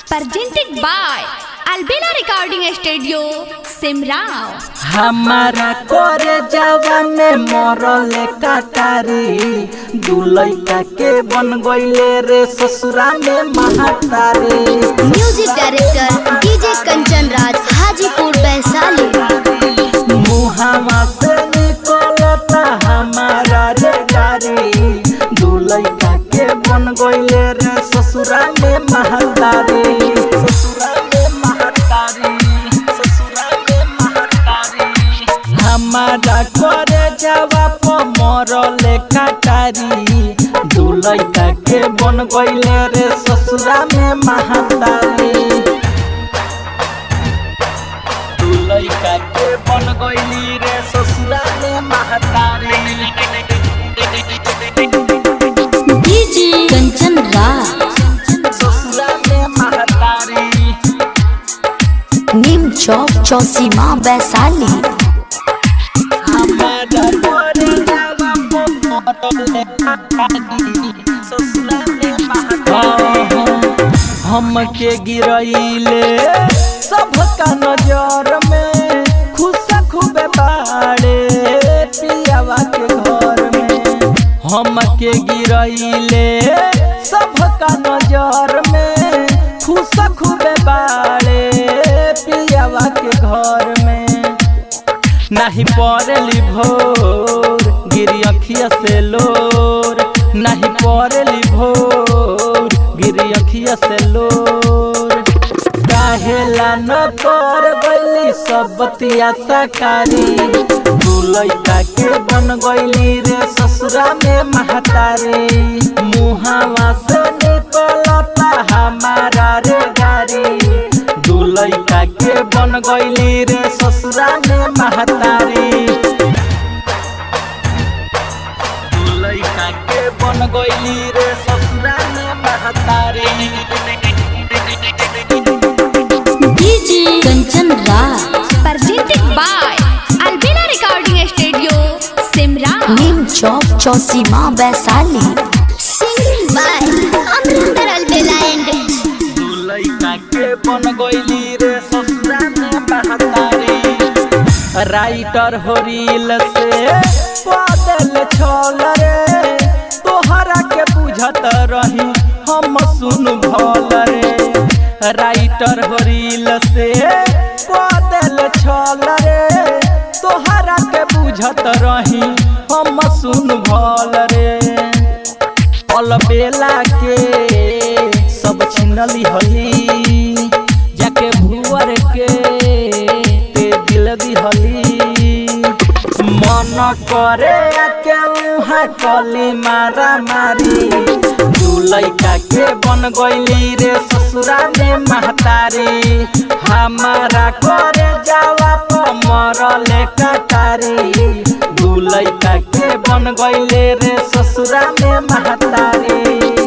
presented by Albela Recording Studio, Simrao। हमारा करे जावा में मरले काटारी दुलैका के बन गईले रे ससुरा में महातारी। म्यूजिक डायरेक्टर डीजे कंचन राज, हाजीपुर वैशाली। मुहावा से निकलता हमारा रे गारी दुलैका के बन गईले रे ससुरा में महातारी। ससुरा में महातारी, ससुरा में महातारी। हमारा करे जावा प मरले काटारी दुलैका के बन गईले रे ससुरा में महातारी। दुलैका के बन गईली रे ससुरा में महातारी। डीजे कंचन राज, ससुरा में महातारी। नीम चौक चौसीमा वैशाली। हमारा करे जावा प मरले काटारी ससुरा में महातारी। हमके गिरैले सबका नजर में खुश खूबे बाड़े पियावा के घर में। हमके गिरैले सबका नजर में खुश खूबे बाड़े पियावा के घर में। नहीं पड़ली भोर गिरी अखिया से लोर, नहीं पड़ली भोर गिरी अखिया से लोर। काहेला न कर गईली सब बतिया सकारी दुलैका के बन गईली रे ससुरा में महातारी। मुहावा से निकलता हमारा रे गारी दुलैका के बन गईली रे ससुरा में महातारी। दुलैका के बन गईली रे ससुरा में महातारी। DJ Kanchan Raj, presented by Albela Recording Studio, Simrao। Neem Chowk Chausima Vaishali. Singing by Amrinder Albela and दुलैका के बन गईली रे ससुरा में महातारी। राइटर हो रील से बदल छल रे तोहरा के बुझत रही हम सुन भल रे। राइटर हो रील से बदल छल रे तोहरा के बुझत रही हम सुन भल रे। अलबेला के सब छिनली हली जाके भुवर के ते दिल दिहली। मन करे के उहाँ कली मारा मारी दुलैका के बन गईली रे ससुरा में महातारी। हमारा करे जावा प मरले काटारी दुलैका के बन गईले रे ससुरा में महातारी।